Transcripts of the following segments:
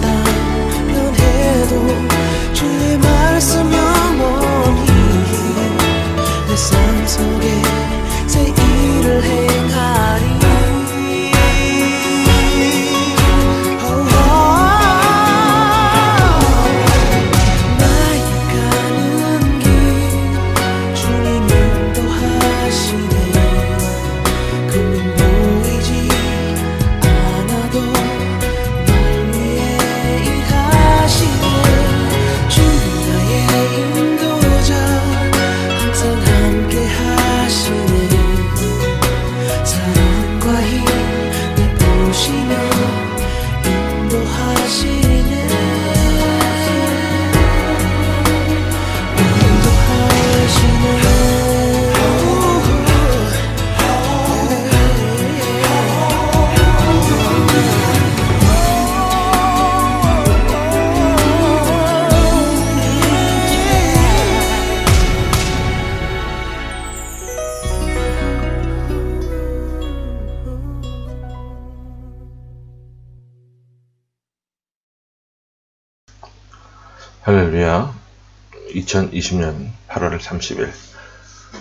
같다면 해도 주의 말씀 영원히 내 삶 속에 새 일을 행하리. 할렐루야. 2020년 8월 30일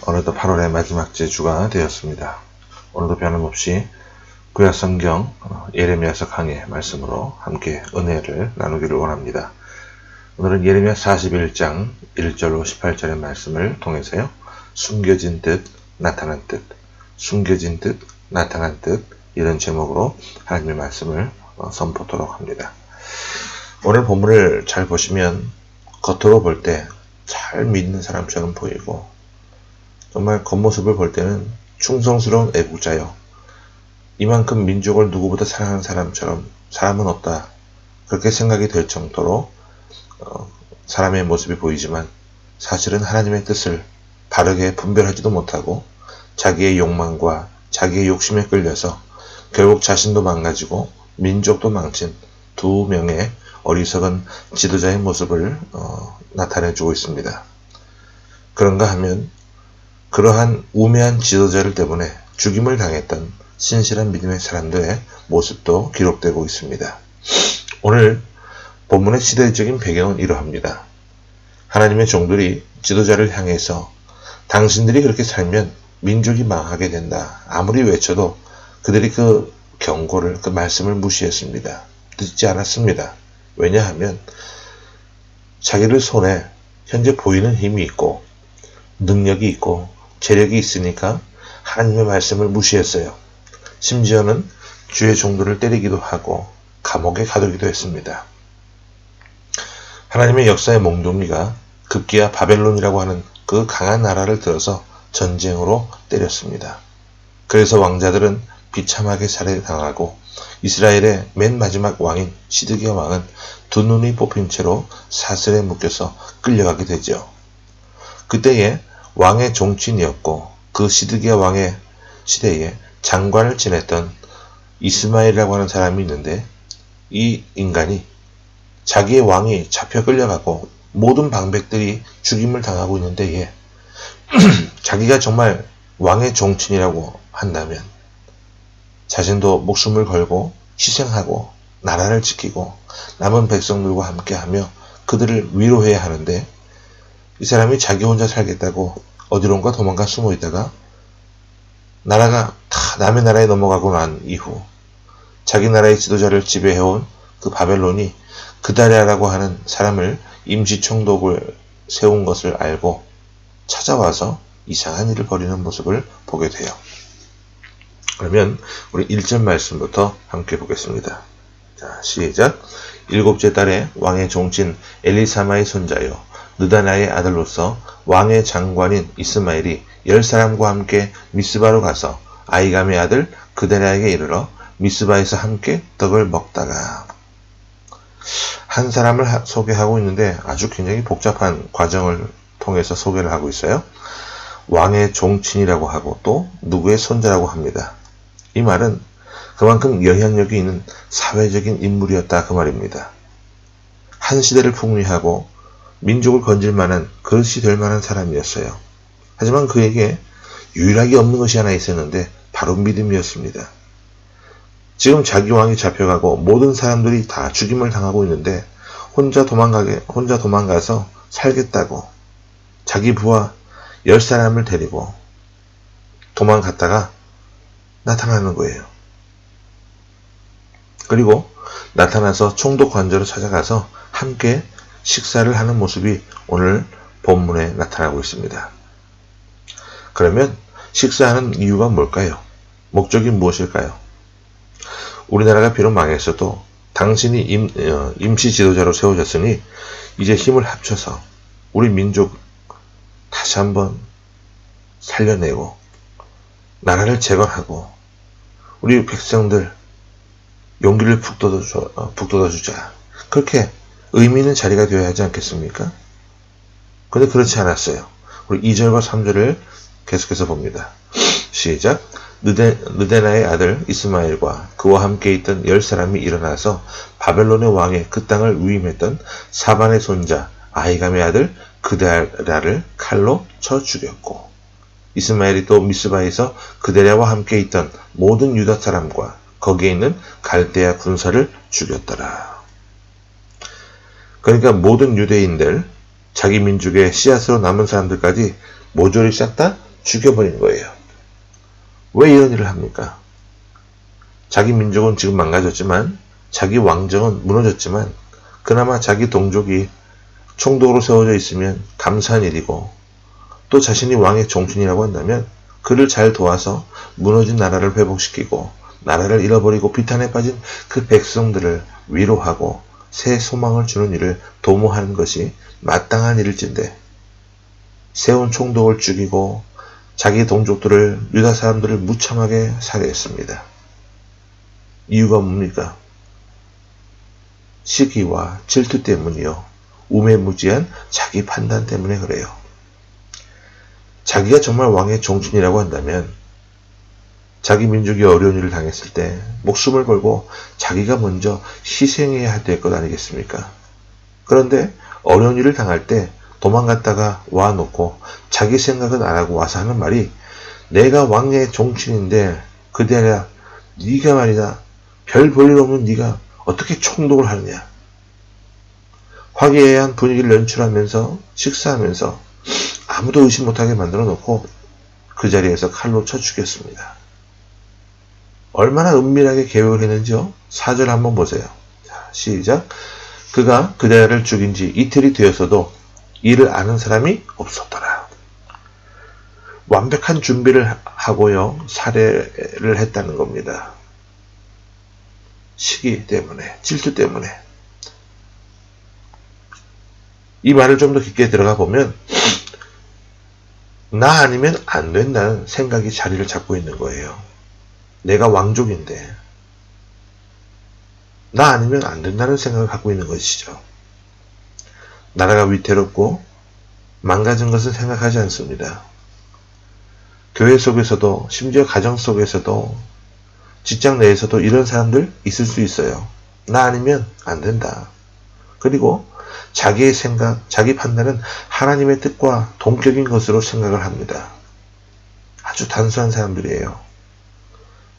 어느덧 8월의 마지막 주가 되었습니다. 오늘도 변함없이 구약 성경 예레미야서 강의 말씀으로 함께 은혜를 나누기를 원합니다. 오늘은 예레미야 41장 1절로 18절의 말씀을 통해서요, 숨겨진 듯 나타난 뜻, 숨겨진 듯 나타난 뜻, 이런 제목으로 하나님의 말씀을 선포하도록 합니다. 오늘 본문을 잘 보시면 겉으로 볼 때 잘 믿는 사람처럼 보이고, 정말 겉모습을 볼 때는 충성스러운 애국자요, 이만큼 민족을 누구보다 사랑하는 사람처럼 사람은 없다, 그렇게 생각이 될 정도로 사람의 모습이 보이지만 사실은 하나님의 뜻을 바르게 분별하지도 못하고 자기의 욕망과 자기의 욕심에 끌려서 결국 자신도 망가지고 민족도 망친 두 명의 어리석은 지도자의 모습을 나타내주고 있습니다. 그런가 하면 그러한 우매한 지도자를 때문에 죽임을 당했던 신실한 믿음의 사람들의 모습도 기록되고 있습니다. 오늘 본문의 시대적인 배경은 이러합니다. 하나님의 종들이 지도자를 향해서 당신들이 그렇게 살면 민족이 망하게 된다, 아무리 외쳐도 그들이 그 경고를, 그 말씀을 무시했습니다. 듣지 않았습니다. 왜냐하면 자기들 손에 현재 보이는 힘이 있고 능력이 있고 재력이 있으니까 하나님의 말씀을 무시했어요. 심지어는 주의 종들을 때리기도 하고 감옥에 가두기도 했습니다. 하나님의 역사의 몽둥이가 급기야 바벨론이라고 하는 그 강한 나라를 들어서 전쟁으로 때렸습니다. 그래서 왕자들은 비참하게 살해당하고 이스라엘의 맨 마지막 왕인 시드기야 왕은 두 눈이 뽑힌 채로 사슬에 묶여서 끌려가게 되죠. 그때에 왕의 종친이었고 그 시드기야 왕의 시대에 장관을 지냈던 이스마엘이라고 하는 사람이 있는데, 이 인간이 자기의 왕이 잡혀 끌려가고 모든 방백들이 죽임을 당하고 있는 데에 자기가 정말 왕의 종친이라고 한다면 자신도 목숨을 걸고 희생하고 나라를 지키고 남은 백성들과 함께하며 그들을 위로해야 하는데, 이 사람이 자기 혼자 살겠다고 어디론가 도망가 숨어 있다가 나라가 다 남의 나라에 넘어가고 난 이후 자기 나라의 지도자를 지배해온 그 바벨론이 그다랴라고 하는 사람을 임시총독을 세운 것을 알고 찾아와서 이상한 일을 벌이는 모습을 보게 돼요. 그러면 우리 1절 말씀부터 함께 보겠습니다. 자, 시작. 일곱째 달에 왕의 종친 엘리사마의 손자요 느다나의 아들로서 왕의 장관인 이스마엘이 10사람과 함께 미스바로 가서 아이감의 아들 그다랴에게 이르러 미스바에서 함께 떡을 먹다가, 한 사람을 소개하고 있는데 아주 굉장히 복잡한 과정을 통해서 소개를 하고 있어요. 왕의 종친이라고 하고 또 누구의 손자라고 합니다. 이 말은 그만큼 영향력이 있는 사회적인 인물이었다, 그 말입니다. 한 시대를 풍미하고 민족을 건질 만한 그릇이 될 만한 사람이었어요. 하지만 그에게 유일하게 없는 것이 하나 있었는데 바로 믿음이었습니다. 지금 자기 왕이 잡혀가고 모든 사람들이 다 죽임을 당하고 있는데 혼자 도망가서 살겠다고 자기 부하 10사람을 데리고 도망갔다가 나타나는 거예요. 그리고 나타나서 총독 관저로 찾아가서 함께 식사를 하는 모습이 오늘 본문에 나타나고 있습니다. 그러면 식사하는 이유가 뭘까요? 목적이 무엇일까요? 우리나라가 비록 망했어도 당신이 임시 지도자로 세워졌으니 이제 힘을 합쳐서 우리 민족 다시 한번 살려내고 나라를 재건하고 우리 백성들 용기를 북돋아주자. 그렇게 의미 있는 자리가 되어야 하지 않겠습니까? 근데 그렇지 않았어요. 우리 2절과 3절을 계속해서 봅니다. 시작. 느데나의 아들 이스마엘과 그와 함께 있던 10사람이 일어나서 바벨론의 왕의 그 땅을 위임했던 사반의 손자 아히감의 아들 그데랴를 칼로 쳐 죽였고 이스마엘이 또 미스바에서 그데랴와 함께 있던 모든 유다 사람과 거기에 있는 갈대아 군사를 죽였더라. 그러니까 모든 유대인들, 자기 민족의 씨앗으로 남은 사람들까지 모조리 싹 다 죽여버린 거예요. 왜 이런 일을 합니까? 자기 민족은 지금 망가졌지만, 자기 왕정은 무너졌지만, 그나마 자기 동족이 총독으로 세워져 있으면 감사한 일이고, 또 자신이 왕의 종신이라고 한다면 그를 잘 도와서 무너진 나라를 회복시키고 나라를 잃어버리고 비탄에 빠진 그 백성들을 위로하고 새 소망을 주는 일을 도모하는 것이 마땅한 일일진데 세운 총독을 죽이고 자기 동족들을 유다 사람들을 무참하게 살해했습니다. 이유가 뭡니까? 시기와 질투 때문이요. 우매무지한 자기 판단 때문에 그래요. 자기가 정말 왕의 종신이라고 한다면 자기 민족이 어려운 일을 당했을 때 목숨을 걸고 자기가 먼저 희생해야 될 것 아니겠습니까? 그런데 어려운 일을 당할 때 도망갔다가 와놓고 자기 생각은 안 하고 와서 하는 말이 내가 왕의 종신인데 그대라 네가 말이다 별 볼일 없는 네가 어떻게 총독을 하느냐. 화기애애한 분위기를 연출하면서 식사하면서 아무도 의심 못하게 만들어 놓고 그 자리에서 칼로 쳐 죽였습니다. 얼마나 은밀하게 계획을 했는지요? 4절 한번 보세요. 자, 시작. 그가 그대를 죽인 지 이틀이 되었어도 이를 아는 사람이 없었더라. 완벽한 준비를 하고요. 살해를 했다는 겁니다. 시기 때문에, 질투 때문에. 이 말을 좀 더 깊게 들어가 보면 나 아니면 안 된다는 생각이 자리를 잡고 있는 거예요. 내가 왕족인데 나 아니면 안 된다는 생각을 갖고 있는 것이죠. 나라가 위태롭고 망가진 것은 생각하지 않습니다. 교회 속에서도 심지어 가정 속에서도 직장 내에서도 이런 사람들 있을 수 있어요. 나 아니면 안 된다. 그리고 자기의 생각, 자기 판단은 하나님의 뜻과 동격인 것으로 생각을 합니다. 아주 단순한 사람들이에요.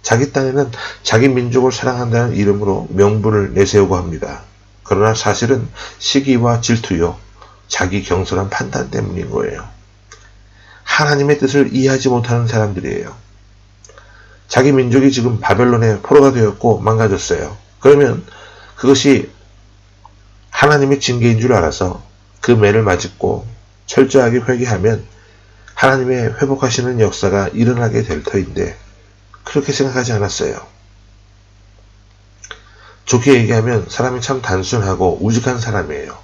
자기 땅에는 자기 민족을 사랑한다는 이름으로 명분을 내세우고 합니다. 그러나 사실은 시기와 질투요, 자기 경솔한 판단 때문인 거예요. 하나님의 뜻을 이해하지 못하는 사람들이에요. 자기 민족이 지금 바벨론의 포로가 되었고 망가졌어요. 그러면 그것이 하나님의 징계인 줄 알아서 그 매를 맞고 철저하게 회개하면 하나님의 회복하시는 역사가 일어나게 될 터인데 그렇게 생각하지 않았어요. 좋게 얘기하면 사람이 참 단순하고 우직한 사람이에요.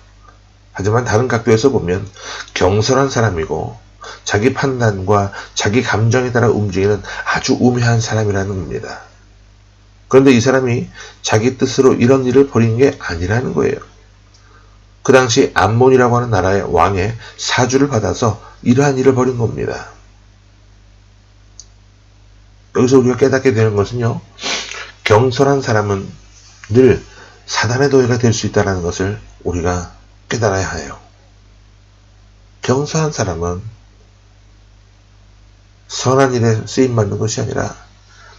하지만 다른 각도에서 보면 경솔한 사람이고 자기 판단과 자기 감정에 따라 움직이는 아주 우매한 사람이라는 겁니다. 그런데 이 사람이 자기 뜻으로 이런 일을 벌인 게 아니라는 거예요. 그 당시 암몬이라고 하는 나라의 왕의 사주를 받아서 이러한 일을 벌인 겁니다. 여기서 우리가 깨닫게 되는 것은요, 경솔한 사람은 늘 사단의 도회가 될 수 있다는 것을 우리가 깨달아야 해요. 경솔한 사람은 선한 일에 쓰임받는 것이 아니라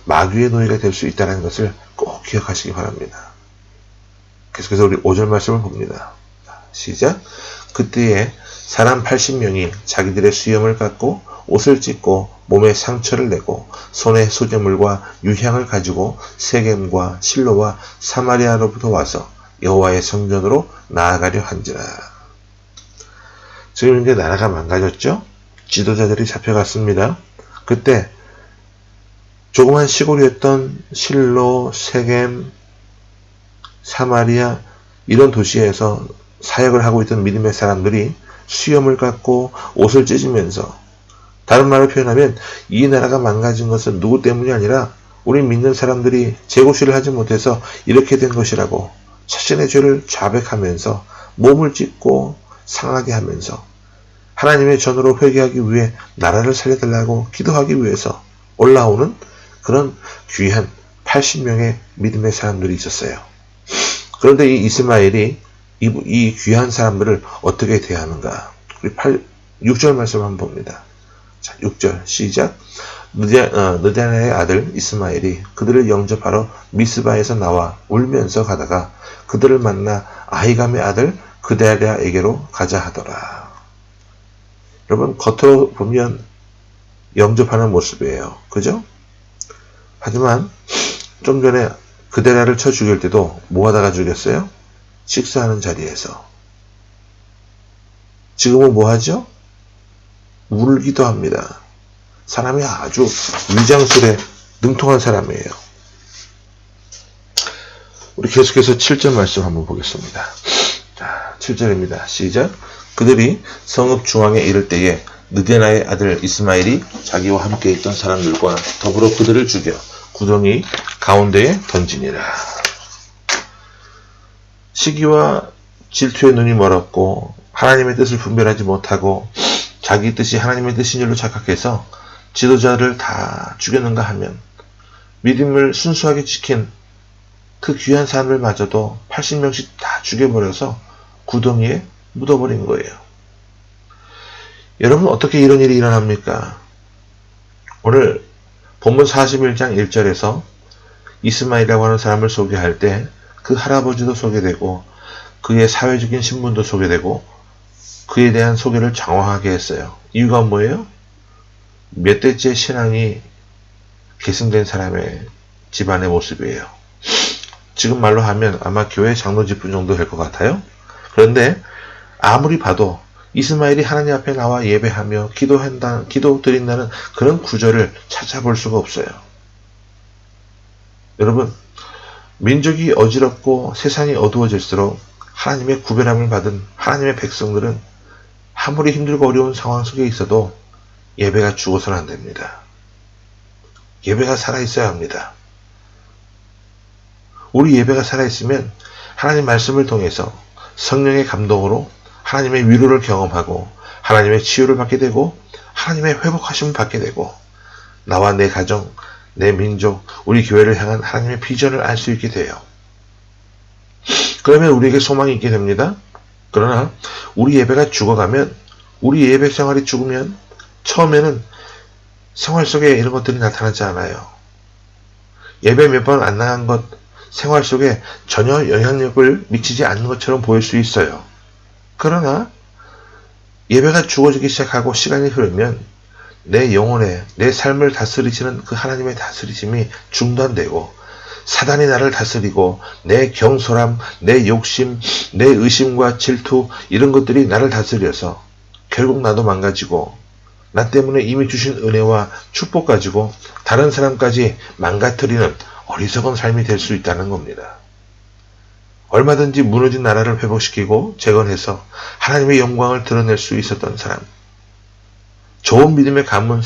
마귀의 노예가 될 수 있다는 것을 꼭 기억하시기 바랍니다. 계속해서 우리 5절 말씀을 봅니다. 시작. 그때에 사람 80명이 자기들의 수염을 깎고 옷을 찢고 몸에 상처를 내고 손에 소재물과 유향을 가지고 세겜과 실로와 사마리아로부터 와서 여호와의 성전으로 나아가려 한지라. 지금 이제 나라가 망가졌죠? 지도자들이 잡혀갔습니다. 그때 조그만 시골이었던 실로, 세겜, 사마리아 이런 도시에서 사역을 하고 있던 믿음의 사람들이 수염을 깎고 옷을 찢으면서, 다른 말로 표현하면 이 나라가 망가진 것은 누구 때문이 아니라 우리 믿는 사람들이 재고시를 하지 못해서 이렇게 된 것이라고 자신의 죄를 자백하면서 몸을 찢고 상하게 하면서 하나님의 전으로 회개하기 위해 나라를 살려달라고 기도하기 위해서 올라오는 그런 귀한 80명의 믿음의 사람들이 있었어요. 그런데 이 이스마엘이 이 귀한 사람들을 어떻게 대하는가? 우리 6절 말씀 한번 봅니다. 자, 6절 시작. 느다나의 아들 이스마엘이 그들을 영접하러 미스바에서 나와 울면서 가다가 그들을 만나 아히감의 아들 그다랴에게로 가자 하더라. 여러분, 겉으로 보면 영접하는 모습이에요. 그죠? 하지만 좀 전에 그다랴를 쳐 죽일 때도 뭐 하다가 죽였어요? 식사하는 자리에서. 지금은 뭐 하죠? 울기도 합니다. 사람이 아주 위장술에 능통한 사람이에요. 우리 계속해서 7절 말씀 한번 보겠습니다. 자, 7절입니다. 시작. 그들이 성읍 중앙에 이를 때에 느데나의 아들 이스마엘이 자기와 함께 있던 사람들과 더불어 그들을 죽여 구덩이 가운데에 던지니라. 시기와 질투의 눈이 멀었고 하나님의 뜻을 분별하지 못하고 자기 뜻이 하나님의 뜻인 줄로 착각해서 지도자를 다 죽였는가 하면 믿음을 순수하게 지킨 그 귀한 사람들마저도 80명씩 다 죽여버려서 구덩이에 묻어버린 거예요. 여러분, 어떻게 이런 일이 일어납니까? 오늘 본문 41장 1절에서 이스마엘이라고 하는 사람을 소개할 때 그 할아버지도 소개되고 그의 사회적인 신분도 소개되고 그에 대한 소개를 장황하게 했어요. 이유가 뭐예요? 몇 대째 신앙이 계승된 사람의 집안의 모습이에요. 지금 말로 하면 아마 교회 장로 집분 정도 될 것 같아요. 그런데 아무리 봐도 이스마엘이 하나님 앞에 나와 예배하며 기도 드린다는 그런 구절을 찾아볼 수가 없어요. 여러분, 민족이 어지럽고 세상이 어두워질수록 하나님의 구별함을 받은 하나님의 백성들은 아무리 힘들고 어려운 상황 속에 있어도 예배가 죽어서는 안 됩니다. 예배가 살아있어야 합니다. 우리 예배가 살아있으면 하나님 말씀을 통해서 성령의 감동으로 하나님의 위로를 경험하고 하나님의 치유를 받게 되고 하나님의 회복하심을 받게 되고 나와 내 가정, 내 민족, 우리 교회를 향한 하나님의 비전을 알 수 있게 돼요. 그러면 우리에게 소망이 있게 됩니다. 그러나 우리 예배가 죽어가면, 우리 예배 생활이 죽으면 처음에는 생활 속에 이런 것들이 나타나지 않아요. 예배 몇 번 안 나간 것, 생활 속에 전혀 영향력을 미치지 않는 것처럼 보일 수 있어요. 그러나 예배가 죽어지기 시작하고 시간이 흐르면 내 영혼에, 내 삶을 다스리시는 그 하나님의 다스리심이 중단되고 사단이 나를 다스리고 내 경솔함, 내 욕심, 내 의심과 질투 이런 것들이 나를 다스려서 결국 나도 망가지고 나 때문에 이미 주신 은혜와 축복 가지고 다른 사람까지 망가뜨리는 어리석은 삶이 될 수 있다는 겁니다. 얼마든지 무너진 나라를 회복시키고 재건해서 하나님의 영광을 드러낼 수 있었던 사람, 좋은 믿음의 가문의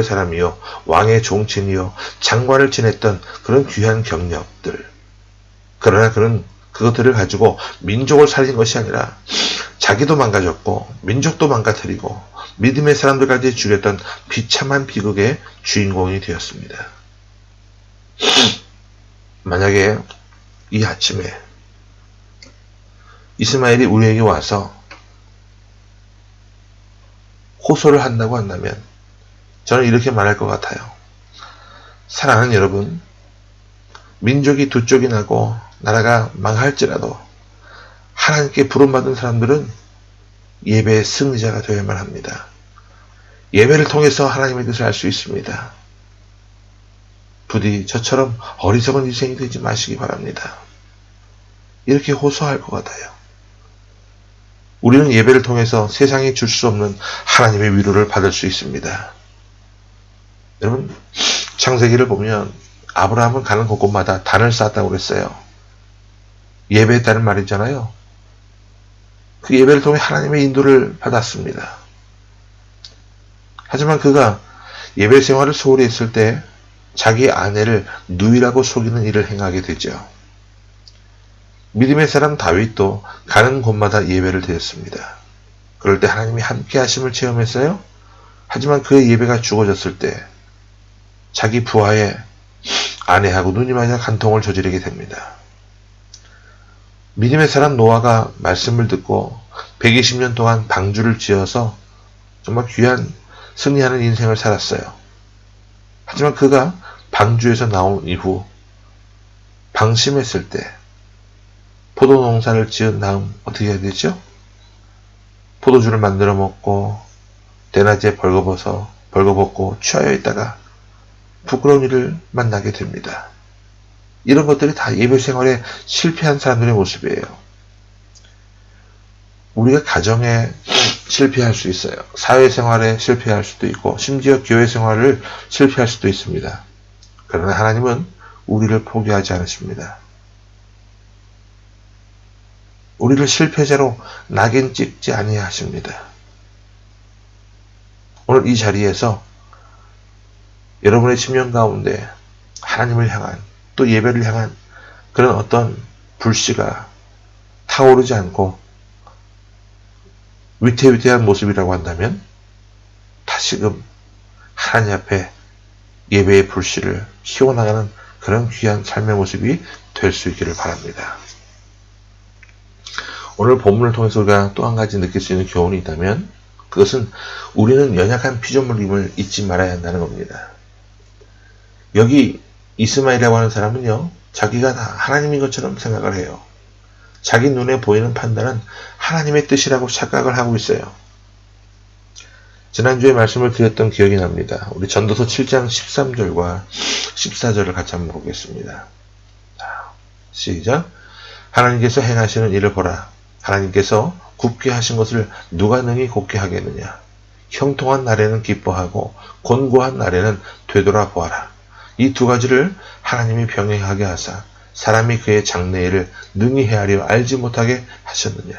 사람이요, 왕의 종친이요, 장관을 지냈던 그런 귀한 경력들. 그러나 그것들을 가지고 민족을 살린 것이 아니라 자기도 망가졌고 민족도 망가뜨리고 믿음의 사람들까지 죽였던 비참한 비극의 주인공이 되었습니다. 만약에 이 아침에 이스마엘이 우리에게 와서 호소를 한다고 한다면 저는 이렇게 말할 것 같아요. 사랑하는 여러분, 민족이 두 쪽이 나고 나라가 망할지라도 하나님께 부름받은 사람들은 예배의 승리자가 되어야만 합니다. 예배를 통해서 하나님의 뜻을 알 수 있습니다. 부디 저처럼 어리석은 인생이 되지 마시기 바랍니다. 이렇게 호소할 것 같아요. 우리는 예배를 통해서 세상이 줄 수 없는 하나님의 위로를 받을 수 있습니다. 여러분, 창세기를 보면 아브라함은 가는 곳곳마다 단을 쌓았다고 그랬어요. 예배했다는 말이잖아요. 그 예배를 통해 하나님의 인도를 받았습니다. 하지만 그가 예배 생활을 소홀히 했을 때 자기 아내를 누이라고 속이는 일을 행하게 되죠. 믿음의 사람 다윗도 가는 곳마다 예배를 드렸습니다. 그럴 때 하나님이 함께 하심을 체험했어요. 하지만 그의 예배가 죽어졌을 때 자기 부하의 아내하고 눈이 맞아 간통을 저지르게 됩니다. 믿음의 사람 노아가 말씀을 듣고 120년 동안 방주를 지어서 정말 귀한 승리하는 인생을 살았어요. 하지만 그가 방주에서 나온 이후 방심했을 때 포도 농사를 지은 다음 어떻게 해야 되죠? 포도주를 만들어 먹고 대낮에 벌거벗고 취하여 있다가 부끄러운 일을 만나게 됩니다. 이런 것들이 다 예배 생활에 실패한 사람들의 모습이에요. 우리가 가정에 실패할 수 있어요. 사회생활에 실패할 수도 있고 심지어 교회 생활을 실패할 수도 있습니다. 그러나 하나님은 우리를 포기하지 않으십니다. 우리를 실패자로 낙인 찍지 아니하십니다. 오늘 이 자리에서 여러분의 심령 가운데 하나님을 향한 또 예배를 향한 그런 어떤 불씨가 타오르지 않고 위태위태한 모습이라고 한다면 다시금 하나님 앞에 예배의 불씨를 피워나가는 그런 귀한 삶의 모습이 될 수 있기를 바랍니다. 오늘 본문을 통해서 우리가 또 한 가지 느낄 수 있는 교훈이 있다면 그것은 우리는 연약한 피조물임을 잊지 말아야 한다는 겁니다. 여기 이스마엘이라고 하는 사람은요, 자기가 다 하나님인 것처럼 생각을 해요. 자기 눈에 보이는 판단은 하나님의 뜻이라고 착각을 하고 있어요. 지난주에 말씀을 드렸던 기억이 납니다. 우리 전도서 7장 13절과 14절을 같이 한번 보겠습니다. 시작. 하나님께서 행하시는 일을 보라. 하나님께서 굽게 하신 것을 누가 능히 곱게 하겠느냐. 형통한 날에는 기뻐하고 곤고한 날에는 되돌아보아라. 이 두 가지를 하나님이 병행하게 하사 사람이 그의 장래일을 능히 헤아려 알지 못하게 하셨느니라.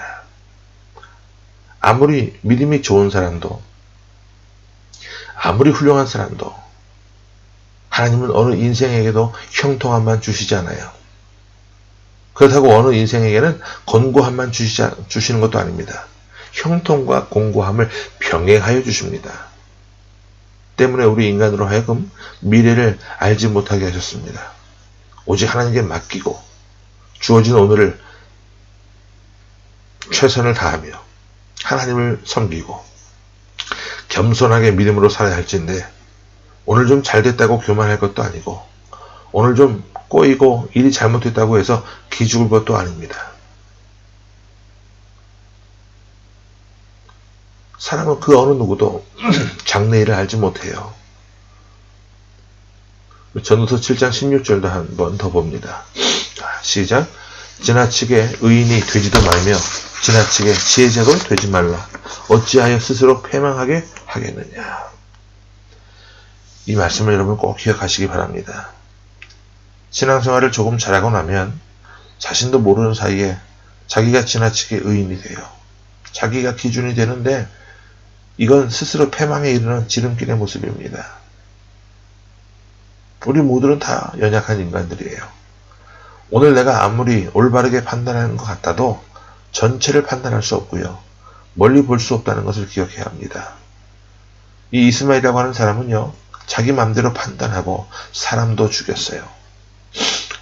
아무리 믿음이 좋은 사람도 아무리 훌륭한 사람도 하나님은 어느 인생에게도 형통함만 주시지 않아요. 그렇다고 어느 인생에게는 곤고함만 주시는 것도 아닙니다. 형통과 곤고함을 병행하여 주십니다. 때문에 우리 인간으로 하여금 미래를 알지 못하게 하셨습니다. 오직 하나님께 맡기고 주어진 오늘을 최선을 다하며 하나님을 섬기고 겸손하게 믿음으로 살아야 할진데 오늘 좀 잘됐다고 교만할 것도 아니고 오늘 좀 꼬이고 일이 잘못됐다고 해서 기죽을 것도 아닙니다. 사람은 그 어느 누구도 장래일을 알지 못해요. 전도서 7장 16절도 한 번 더 봅니다. 시작. 지나치게 의인이 되지도 말며 지나치게 지혜자도 되지 말라. 어찌하여 스스로 패망하게 하겠느냐. 이 말씀을 여러분 꼭 기억하시기 바랍니다. 신앙생활을 조금 잘하고 나면 자신도 모르는 사이에 자기가 지나치게 의인이 돼요. 자기가 기준이 되는데 이건 스스로 패망에 이르는 지름길의 모습입니다. 우리 모두는 다 연약한 인간들이에요. 오늘 내가 아무리 올바르게 판단하는 것 같아도 전체를 판단할 수 없고요. 멀리 볼 수 없다는 것을 기억해야 합니다. 이 이스마엘이라고 하는 사람은요. 자기 마음대로 판단하고 사람도 죽였어요.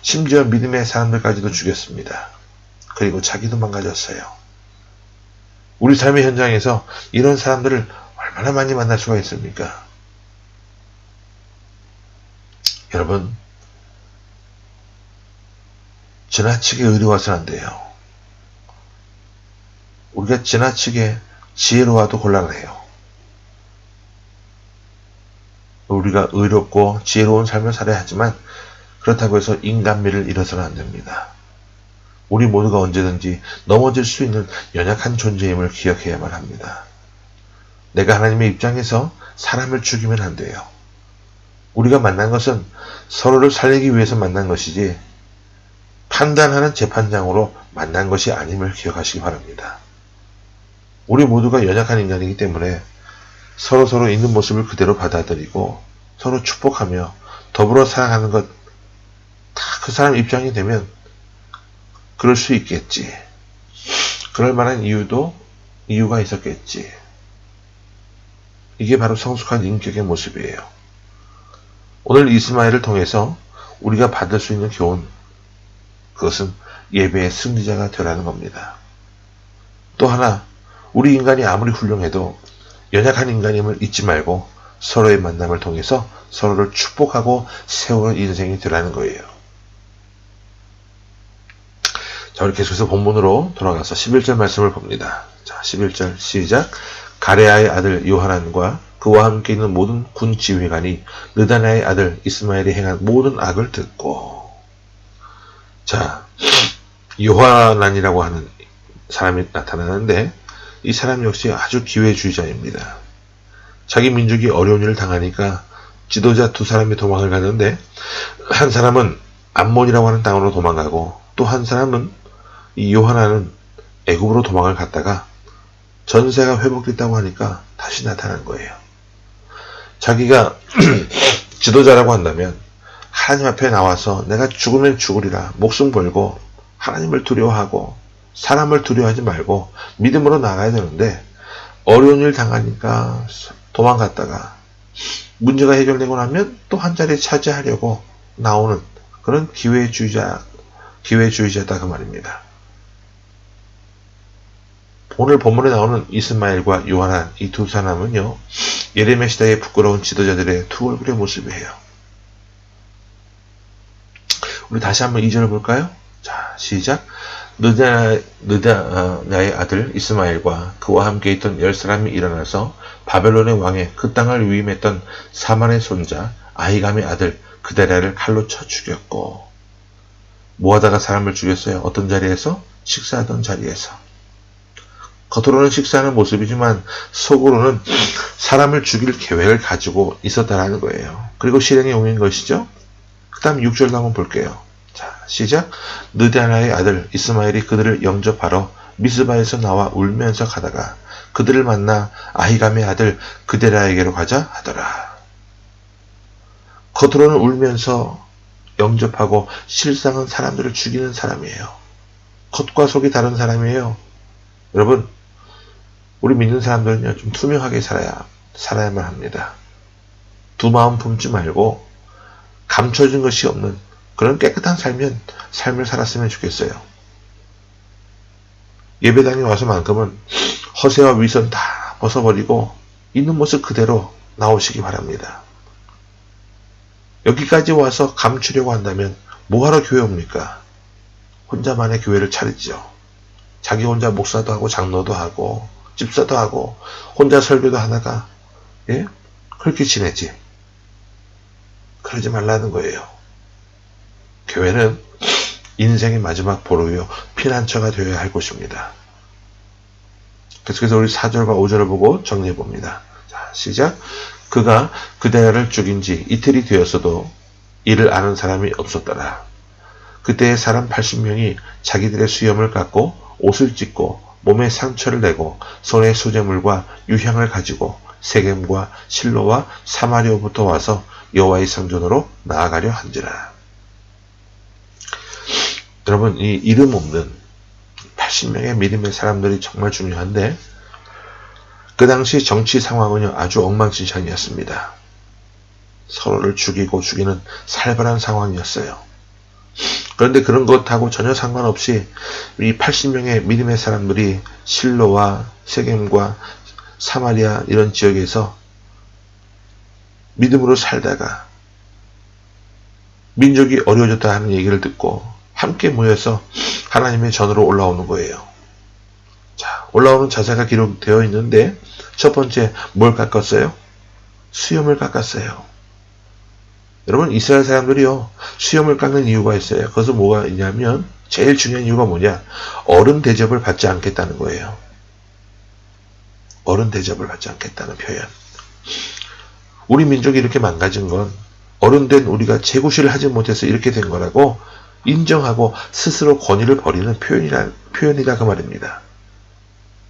심지어 믿음의 사람들까지도 죽였습니다. 그리고 자기도 망가졌어요. 우리 삶의 현장에서 이런 사람들을 얼마나 많이 만날 수가 있습니까? 여러분, 지나치게 의로워서는 안 돼요. 우리가 지나치게 지혜로워도 곤란해요. 우리가 의롭고 지혜로운 삶을 살아야 하지만 그렇다고 해서 인간미를 잃어서는 안 됩니다. 우리 모두가 언제든지 넘어질 수 있는 연약한 존재임을 기억해야만 합니다. 내가 하나님의 입장에서 사람을 죽이면 안 돼요. 우리가 만난 것은 서로를 살리기 위해서 만난 것이지 판단하는 재판장으로 만난 것이 아님을 기억하시기 바랍니다. 우리 모두가 연약한 인간이기 때문에 서로 있는 모습을 그대로 받아들이고 서로 축복하며 더불어 살아가는 것 다 그 사람 입장이 되면 그럴 수 있겠지. 그럴 만한 이유가 있었겠지. 이게 바로 성숙한 인격의 모습이에요. 오늘 이스마엘을 통해서 우리가 받을 수 있는 교훈, 그것은 예배의 승리자가 되라는 겁니다. 또 하나, 우리 인간이 아무리 훌륭해도 연약한 인간임을 잊지 말고 서로의 만남을 통해서 서로를 축복하고 세우는 인생이 되라는 거예요. 자, 우리 계속해서 본문으로 돌아가서 11절 말씀을 봅니다. 자, 11절 시작. 가레아의 아들 요하난과 그와 함께 있는 모든 군 지휘관이 느다나의 아들 이스마엘이 행한 모든 악을 듣고. 자, 요하난이라고 하는 사람이 나타나는데 이 사람 역시 아주 기회주의자입니다. 자기 민족이 어려운 일을 당하니까 지도자 두 사람이 도망을 가는데 한 사람은 암몬이라고 하는 땅으로 도망가고 또 한 사람은 이 요하난은 애굽으로 도망을 갔다가 전세가 회복됐다고 하니까 다시 나타난 거예요. 자기가 지도자라고 한다면 하나님 앞에 나와서 내가 죽으면 죽으리라 목숨 걸고 하나님을 두려워하고 사람을 두려워하지 말고 믿음으로 나가야 되는데 어려운 일 당하니까 도망갔다가 문제가 해결되고 나면 또 한 자리에 차지하려고 나오는 그런 기회주의자다 그 말입니다. 오늘 본문에 나오는 이스마엘과 요하난 이 두 사람은요, 예레미야 시대의 부끄러운 지도자들의 두 얼굴의 모습이에요. 우리 다시 한번 2절을 볼까요? 자, 시작. 느다나의 아들 이스마엘과 그와 함께 있던 10사람이 일어나서 바벨론의 왕에 그 땅을 위임했던 사만의 손자 아히감의 아들 그데랴를 칼로 쳐 죽였고. 뭐하다가 사람을 죽였어요? 어떤 자리에서? 식사하던 자리에서. 겉으로는 식사하는 모습이지만 속으로는 사람을 죽일 계획을 가지고 있었다라는 거예요. 그리고 실행에 옮긴 것이죠. 그 다음 6절도 한번 볼게요. 자, 시작. 느다나의 아들 이스마엘이 그들을 영접하러 미스바에서 나와 울면서 가다가 그들을 만나 아히감의 아들 그데랴에게로 가자 하더라. 겉으로는 울면서 영접하고 실상은 사람들을 죽이는 사람이에요. 겉과 속이 다른 사람이에요. 여러분, 우리 믿는 사람들은요, 좀 투명하게 살아야만 합니다. 두 마음 품지 말고 감춰진 것이 없는 그런 깨끗한 삶을 살았으면 좋겠어요. 예배당에 와서만큼은 허세와 위선 다 벗어버리고 있는 모습 그대로 나오시기 바랍니다. 여기까지 와서 감추려고 한다면 뭐하러 교회 옵니까? 혼자만의 교회를 차리죠. 자기 혼자 목사도 하고 장로도 하고 집사도 하고 혼자 설교도 하다가 그렇게 지내지. 그러지 말라는 거예요. 교회는 인생의 마지막 보루요 피난처가 되어야 할 곳입니다. 계속해서 우리 4절과 5절을 보고 정리해 봅니다. 자, 시작. 그가 그데랴를 죽인 지 이틀이 되었어도 이를 아는 사람이 없었더라. 그때의 사람 80명이 자기들의 수염을 깎고 옷을 찢고 몸에 상처를 내고 손에 소재물과 유향을 가지고 세겜과 실로와 사마리아부터 와서 여호와의 성전으로 나아가려 한지라. 여러분, 이 이름 없는 80명의 믿음의 사람들이 정말 중요한데 그 당시 정치 상황은요 아주 엉망진창이었습니다. 서로를 죽이고 죽이는 살벌한 상황이었어요. 그런데 그런 것하고 전혀 상관없이 이 80명의 믿음의 사람들이 실로와 세겜과 사마리아 이런 지역에서 믿음으로 살다가 민족이 어려워졌다 하는 얘기를 듣고 함께 모여서 하나님의 전으로 올라오는 거예요. 자, 올라오는 자세가 기록되어 있는데 첫 번째 뭘 깎았어요? 수염을 깎았어요. 여러분, 이스라엘 사람들이요, 수염을 깎는 이유가 있어요. 그것은 뭐가 있냐면 제일 중요한 이유가 뭐냐? 어른 대접을 받지 않겠다는 거예요. 어른 대접을 받지 않겠다는 표현. 우리 민족이 이렇게 망가진 건 어른된 우리가 재구실을 하지 못해서 이렇게 된 거라고 인정하고 스스로 권위를 버리는 표현이다 그 말입니다.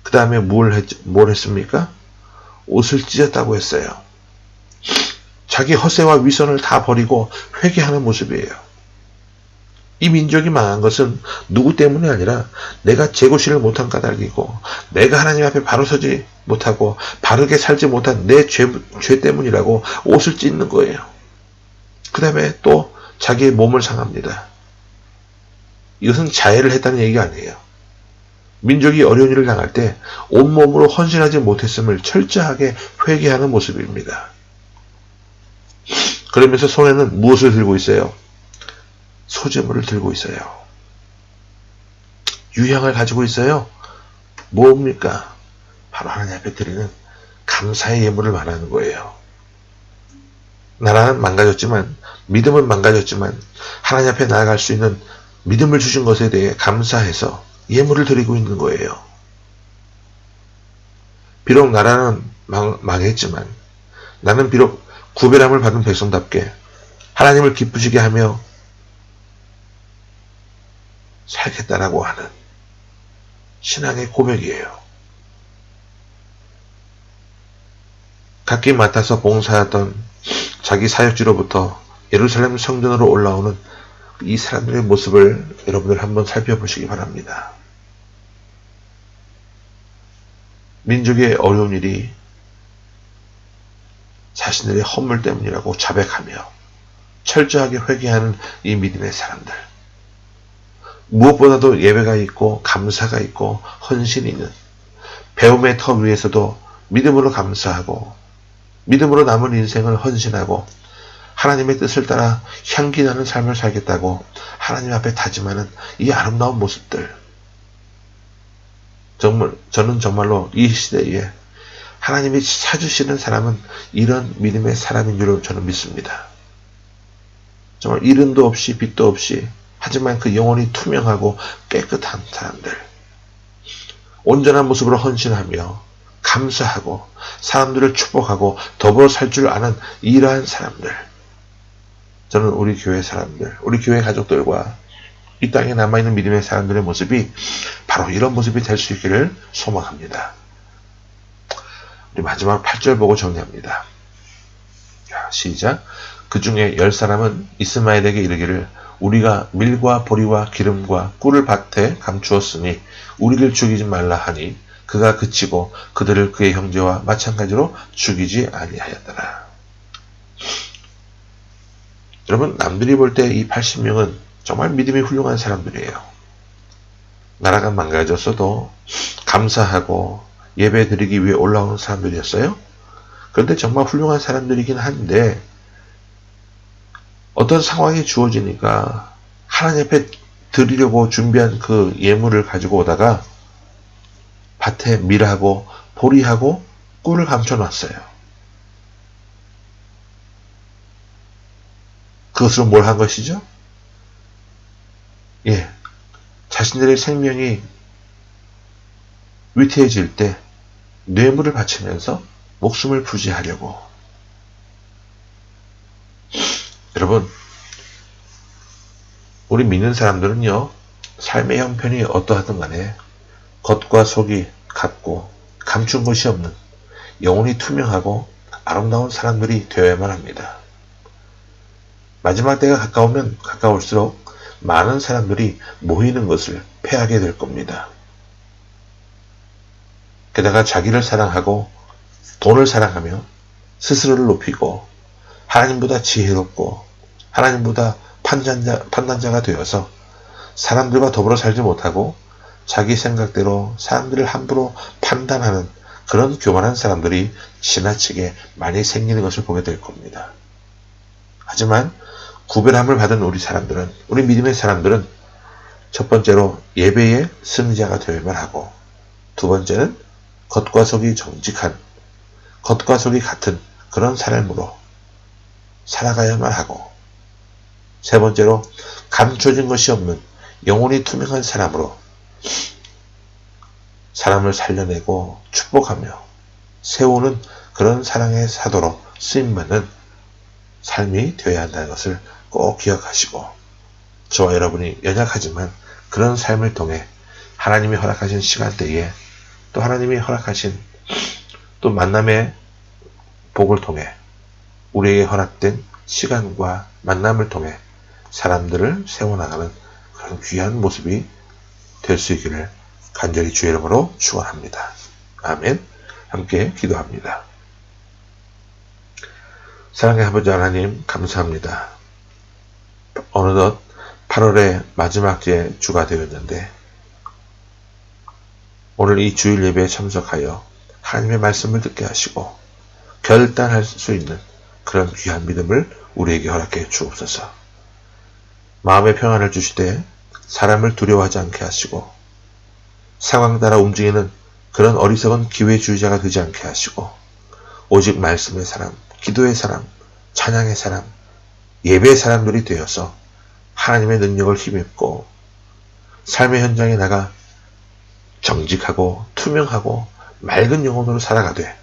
그 다음에 뭘 했습니까? 옷을 찢었다고 했어요. 자기 허세와 위선을 다 버리고 회개하는 모습이에요. 이 민족이 망한 것은 누구 때문이 아니라 내가 재고실을 못한 까닭이고 내가 하나님 앞에 바로 서지 못하고 바르게 살지 못한 내 죄 때문이라고 옷을 찢는 거예요. 그 다음에 또 자기의 몸을 상합니다. 이것은 자해를 했다는 얘기가 아니에요. 민족이 어려운 일을 당할 때 온몸으로 헌신하지 못했음을 철저하게 회개하는 모습입니다. 그러면서 손에는 무엇을 들고 있어요? 소제물을 들고 있어요. 유향을 가지고 있어요. 뭡니까? 바로 하나님 앞에 드리는 감사의 예물을 말하는 거예요. 나라는 망가졌지만, 믿음은 망가졌지만 하나님 앞에 나아갈 수 있는 믿음을 주신 것에 대해 감사해서 예물을 드리고 있는 거예요. 비록 나라는 망했지만 나는 비록 구별함을 받은 백성답게 하나님을 기쁘시게 하며 살겠다라고 하는 신앙의 고백이에요. 각기 맡아서 봉사하던 자기 사역지로부터 예루살렘 성전으로 올라오는 이 사람들의 모습을 여러분들 한번 살펴보시기 바랍니다. 민족의 어려운 일이 자신들의 허물 때문이라고 자백하며 철저하게 회개하는 이 믿음의 사람들. 무엇보다도 예배가 있고 감사가 있고 헌신이 있는 배움의 터 위에서도 믿음으로 감사하고 믿음으로 남은 인생을 헌신하고 하나님의 뜻을 따라 향기나는 삶을 살겠다고 하나님 앞에 다짐하는 이 아름다운 모습들. 저는 정말로 이 시대에 하나님이 찾으시는 사람은 이런 믿음의 사람인 줄 저는 믿습니다. 정말 이름도 없이 빛도 없이 하지만 그 영혼이 투명하고 깨끗한 사람들. 온전한 모습으로 헌신하며 감사하고 사람들을 축복하고 더불어 살 줄 아는 이러한 사람들. 저는 우리 교회 사람들, 우리 교회 가족들과 이 땅에 남아있는 믿음의 사람들의 모습이 바로 이런 모습이 될 수 있기를 소망합니다. 우리 마지막 8절 보고 정리합니다. 시작. 그 중에 10사람은 이스마엘에게 이르기를 우리가 밀과 보리와 기름과 꿀을 밭에 감추었으니 우리를 죽이지 말라 하니 그가 그치고 그들을 그의 형제와 마찬가지로 죽이지 아니하였더라. 여러분, 남들이 볼 때 이 80명은 정말 믿음이 훌륭한 사람들이에요. 나라가 망가졌어도 감사하고 예배 드리기 위해 올라오는 사람들이었어요. 그런데 정말 훌륭한 사람들이긴 한데 어떤 상황이 주어지니까 하나님 앞에 드리려고 준비한 그 예물을 가지고 오다가 밭에 밀하고 보리하고 꿀을 감춰놨어요. 그것으로 뭘 한 것이죠? 자신들의 생명이 위태해질 때 뇌물을 바치면서 목숨을 부지하려고. 여러분, 우리 믿는 사람들은요, 삶의 형편이 어떠하든 간에 겉과 속이 같고 감춘 것이 없는 영혼이 투명하고 아름다운 사람들이 되어야만 합니다. 마지막 때가 가까우면 가까울수록 많은 사람들이 모이는 것을 패하게 될 겁니다. 게다가 자기를 사랑하고 돈을 사랑하며 스스로를 높이고 하나님보다 지혜롭고 하나님보다 판단자가 되어서 사람들과 더불어 살지 못하고 자기 생각대로 사람들을 함부로 판단하는 그런 교만한 사람들이 지나치게 많이 생기는 것을 보게 될 겁니다. 하지만 구별함을 받은 우리 믿음의 사람들은 첫 번째로 예배의 승리자가 되어야만 하고, 두 번째는 겉과 속이 정직한, 겉과 속이 같은 그런 삶으로 살아가야만 하고, 세 번째로 감춰진 것이 없는 영혼이 투명한 사람으로 사람을 살려내고 축복하며 세우는 그런 사랑의 사도로 쓰임받는 삶이 되어야 한다는 것을 꼭 기억하시고, 저와 여러분이 연약하지만 그런 삶을 통해 하나님이 허락하신 시간대에 또 하나님이 허락하신 또 만남의 복을 통해 우리에게 허락된 시간과 만남을 통해 사람들을 세워나가는 그런 귀한 모습이 될 수 있기를 간절히 주의 이름으로 축원합니다. 아멘. 함께 기도합니다. 사랑의 아버지 하나님, 감사합니다. 어느덧 8월의 마지막 주가 되었는데, 오늘 이 주일 예배에 참석하여 하나님의 말씀을 듣게 하시고 결단할 수 있는 그런 귀한 믿음을 우리에게 허락해 주옵소서. 마음의 평안을 주시되 사람을 두려워하지 않게 하시고, 상황 따라 움직이는 그런 어리석은 기회주의자가 되지 않게 하시고, 오직 말씀의 사람, 기도의 사람, 찬양의 사람, 예배의 사람들이 되어서 하나님의 능력을 힘입고 삶의 현장에 나가 정직하고 투명하고 맑은 영혼으로 살아가되,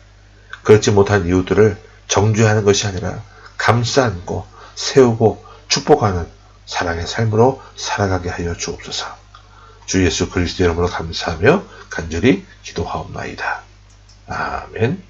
그렇지 못한 이웃들을 정죄하는 것이 아니라 감싸 안고 세우고 축복하는 사랑의 삶으로 살아가게 하여 주옵소서. 주 예수 그리스도 이름으로 감사하며 간절히 기도하옵나이다. 아멘.